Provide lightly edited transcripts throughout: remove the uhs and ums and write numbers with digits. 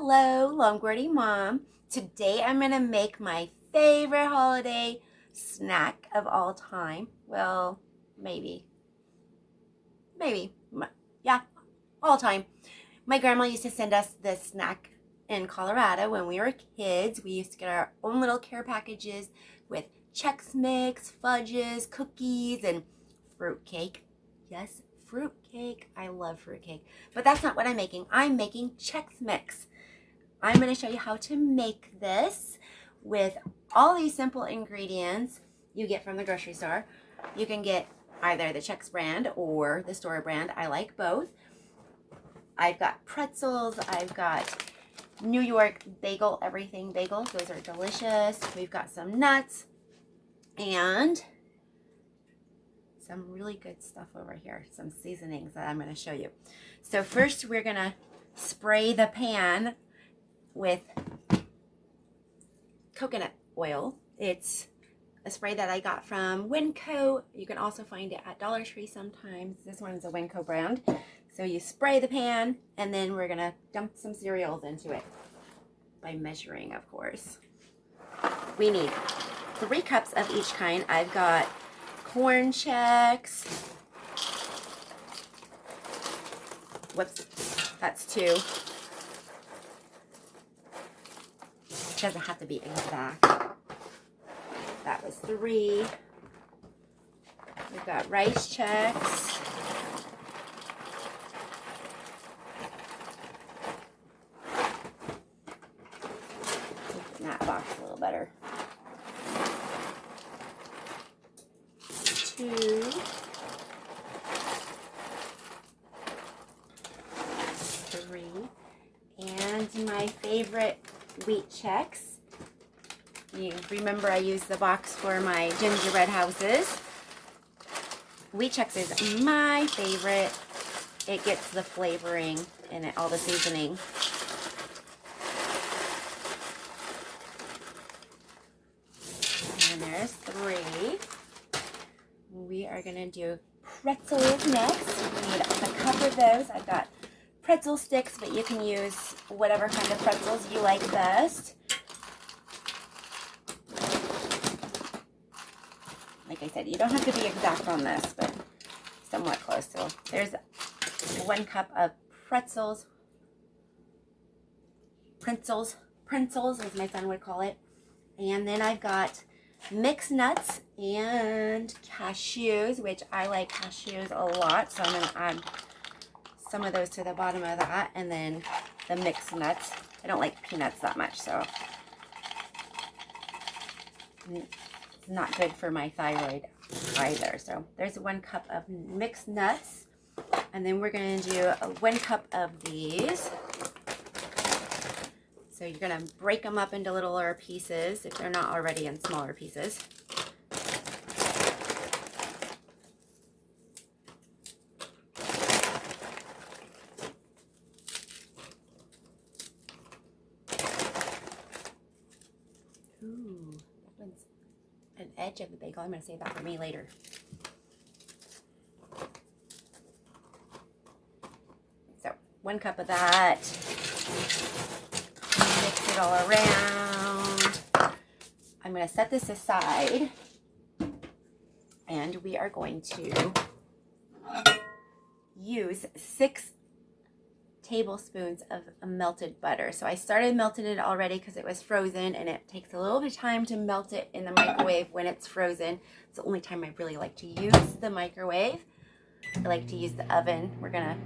Hello, Longboarding Mom. Today I'm going to make my favorite holiday snack of all time. Well, maybe. Yeah, all time. My grandma used to send us this snack in Colorado when we were kids. We used to get our own little care packages with Chex Mix, fudges, cookies, and fruitcake. Yes, fruitcake. I love fruitcake. But that's not what I'm making. I'm making Chex Mix. I'm going to show you how to make this with all these simple ingredients you get from the grocery store. You can get either the Chex brand or the store brand. I like both. I've got pretzels. I've got New York bagel, everything bagels. Those are delicious. We've got some nuts and some really good stuff over here. Some seasonings that I'm going to show you. So first we're going to spray the pan with coconut oil. It's a spray that I got from Winco. You can also find it at Dollar Tree sometimes. This one's a Winco brand. So you spray the pan and then we're gonna dump some cereals into it by measuring, of course. We need 3 cups of each kind. I've got corn Chex. Whoops, that's 2. Doesn't have to be exact. That was 3. We've got rice Chex. Open that box a little better. 2. 3. And my favorite wheat Chex. You remember I used the box for my gingerbread houses. Wheat Chex is my favorite. It gets the flavoring and all the seasoning. And there's 3. We are going to do pretzels next. We need a cup of those. I've got pretzel sticks, but you can use whatever kind of pretzels you like best. Like I said, you don't have to be exact on this, but somewhat close. So there's 1 cup of pretzels. Pretzels as my son would call it. And then I've got mixed nuts and cashews, which I like cashews a lot. So I'm going to add some of those to the bottom of that, and then the mixed nuts. I don't like peanuts that much, so it's not good for my thyroid either. So there's 1 cup of mixed nuts, and then we're going to do 1 cup of these. So you're going to break them up into littler pieces if they're not already in smaller pieces. Ooh, that one's an edge of the bagel. I'm going to save that for me later. So 1 cup of that. Mix it all around. I'm going to set this aside, and we are going to use 6 tablespoons of melted butter. So I started melting it already because it was frozen, and it takes a little bit of time to melt it in the microwave when it's frozen. It's the only time I really like to use the microwave. I like to use the oven. We're gonna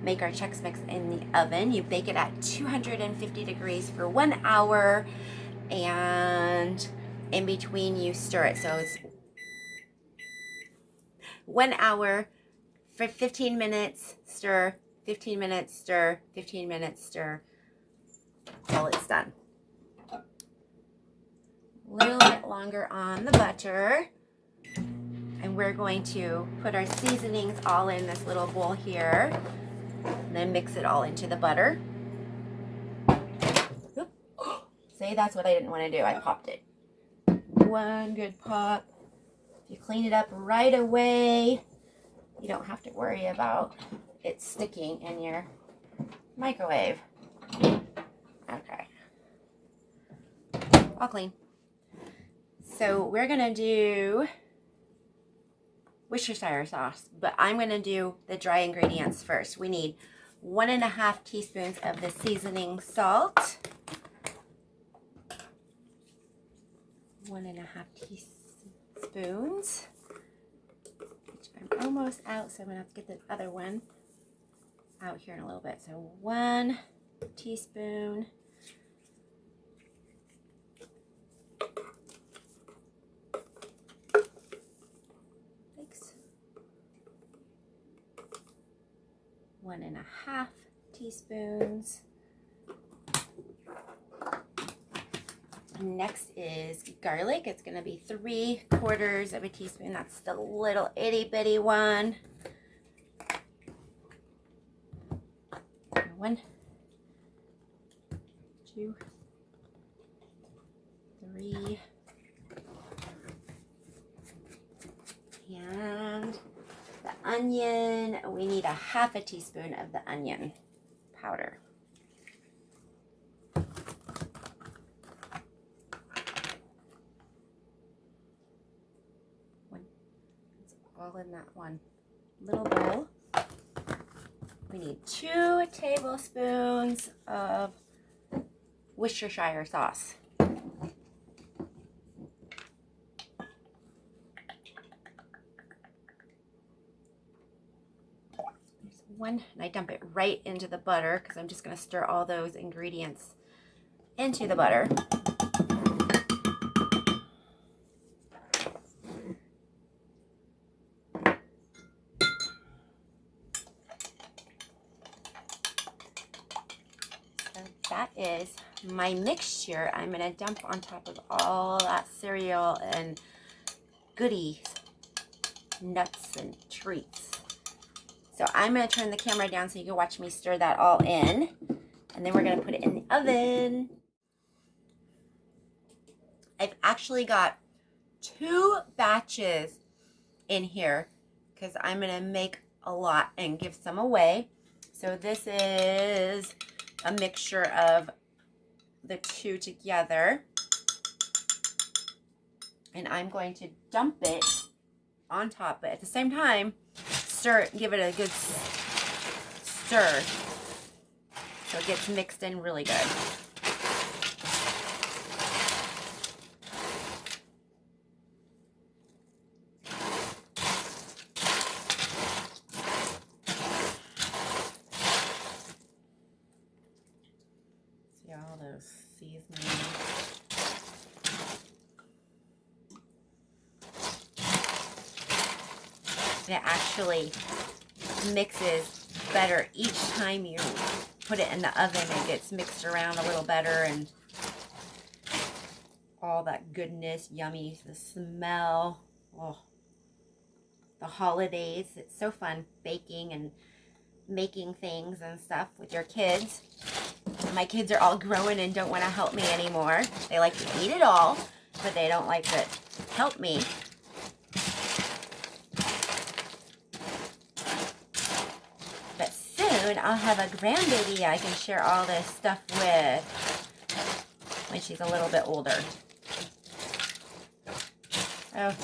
make our Chex Mix in the oven. You bake it at 250 degrees for 1 hour, and in between you stir it. So it's 1 hour for 15 minutes, stir, 15 minutes, stir, 15 minutes, stir, till it's done. A little bit longer on the butter. And we're going to put our seasonings all in this little bowl here. And then mix it all into the butter. Oop. See, that's what I didn't want to do. I popped it. 1 good pop. If you clean it up right away, you don't have to worry about it sticking in your microwave. Okay. All clean. So we're going to do Worcestershire sauce, but I'm going to do the dry ingredients first. We need 1.5 teaspoons of the seasoning salt. 1.5 teaspoons. Which I'm almost out, so I'm going to have to get the other one out here in a little bit. So 1 teaspoon. Thanks. 1.5 teaspoons. Next is garlic. It's going to be 3/4 of a teaspoon. That's the little itty bitty one. 1, 2, 3, and the onion. We need 1/2 teaspoon of the onion powder. All in that one little bowl. We need 2 tablespoons of Worcestershire sauce. There's one, and I dump it right into the butter because I'm just going to stir all those ingredients into the butter. That is my mixture. I'm going to dump on top of all that cereal and goodies, nuts and treats. So I'm going to turn the camera down so you can watch me stir that all in. And then we're going to put it in the oven. I've actually got 2 batches in here because I'm going to make a lot and give some away. So this is a mixture of the 2 together, and I'm going to dump it on top, but at the same time stir it, give it a good stir so it gets mixed in really good. All those seasonings. It actually mixes better each time you put it in the oven. It gets mixed around a little better, and all that goodness, yummy, the smell. Oh, the holidays. It's so fun baking and making things and stuff with your kids. My kids are all growing and don't want to help me anymore. They like to eat it all, but they don't like to help me. But soon I'll have a grandbaby I can share all this stuff with when she's a little bit older. Oh,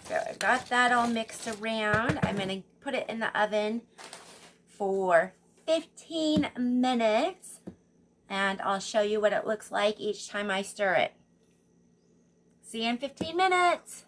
so I got that all mixed around. I'm going to put it in the oven for 15 minutes. And I'll show you what it looks like each time I stir it. See you in 15 minutes.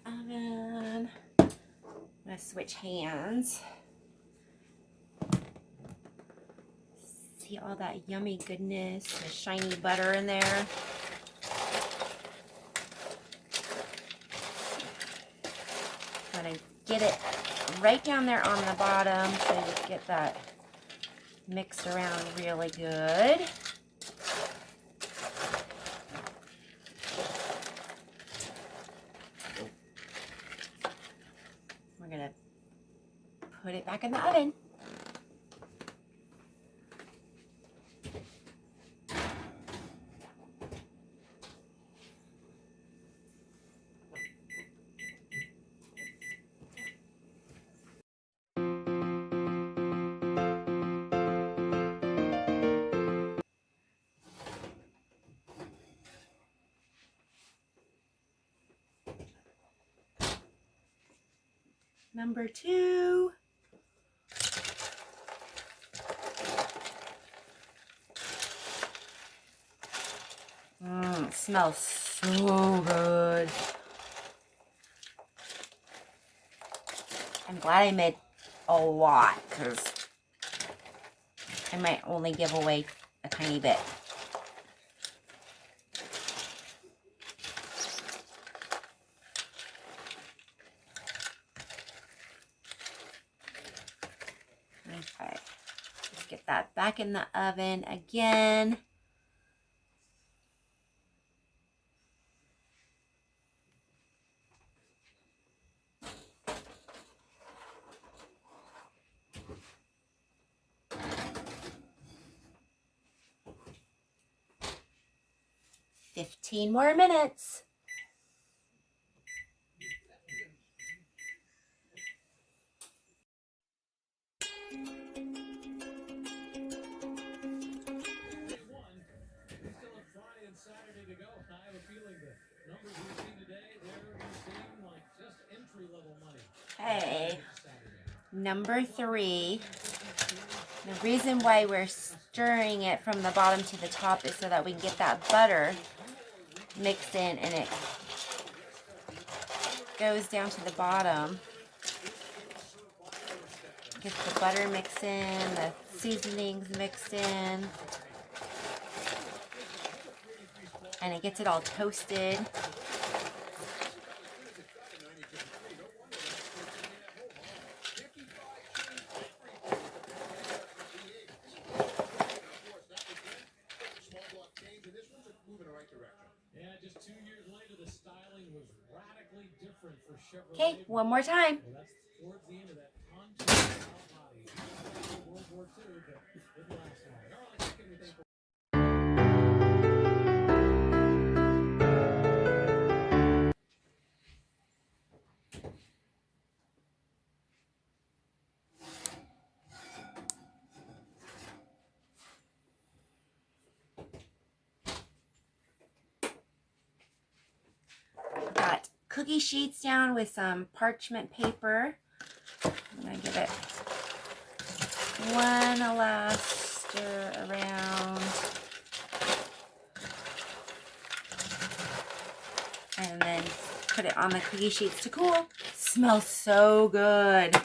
Oven. I'm going to switch hands. See all that yummy goodness, the shiny butter in there. Going to get it right down there on the bottom so you get that mixed around really good. put it back in the oven. Number 2. It smells so good. I'm glad I made a lot because I might only give away a tiny bit. Okay, let's get that back in the oven again. $15 more minutes. Saturday to go. I have a feeling the numbers we've seen today, they're going to seem like just entry-level money. Okay, number 3. The reason why we're stirring it from the bottom to the top is so that we can get that butter mixed in and it goes down to the bottom. Get the butter mixed in, the seasonings mixed in. And it gets it all toasted. Yeah, just 2 years later, the styling was radically different for Chevrolet. Okay, one more time. Well, that's towards the end of that pontoon body. World War II, but it didn't last long. All right, let's get everything for Got cookie sheets down with some parchment paper. I'm going to give it one last stir around. And then put it on the cookie sheets to cool. Smells so good.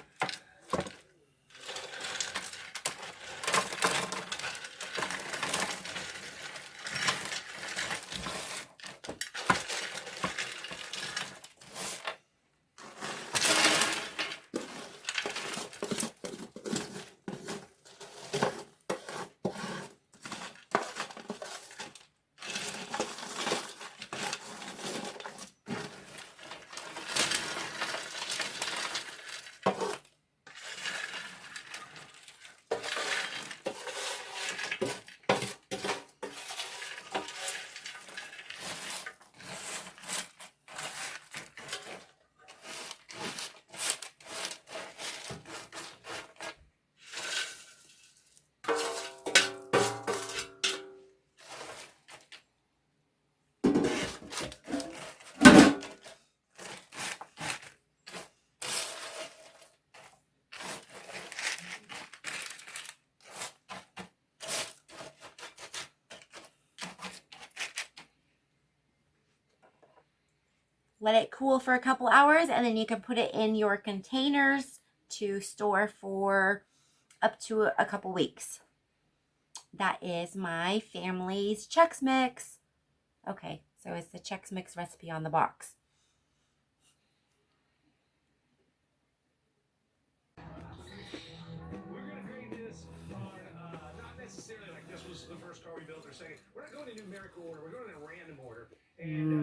Let it cool for a couple hours and then you can put it in your containers to store for up to a couple weeks. That is my family's Chex Mix. Okay, so it's the Chex Mix recipe on the box. We're going to grade this on, not necessarily like this was the first car we built or second. We're not going in numerical order. We're going in a random order. And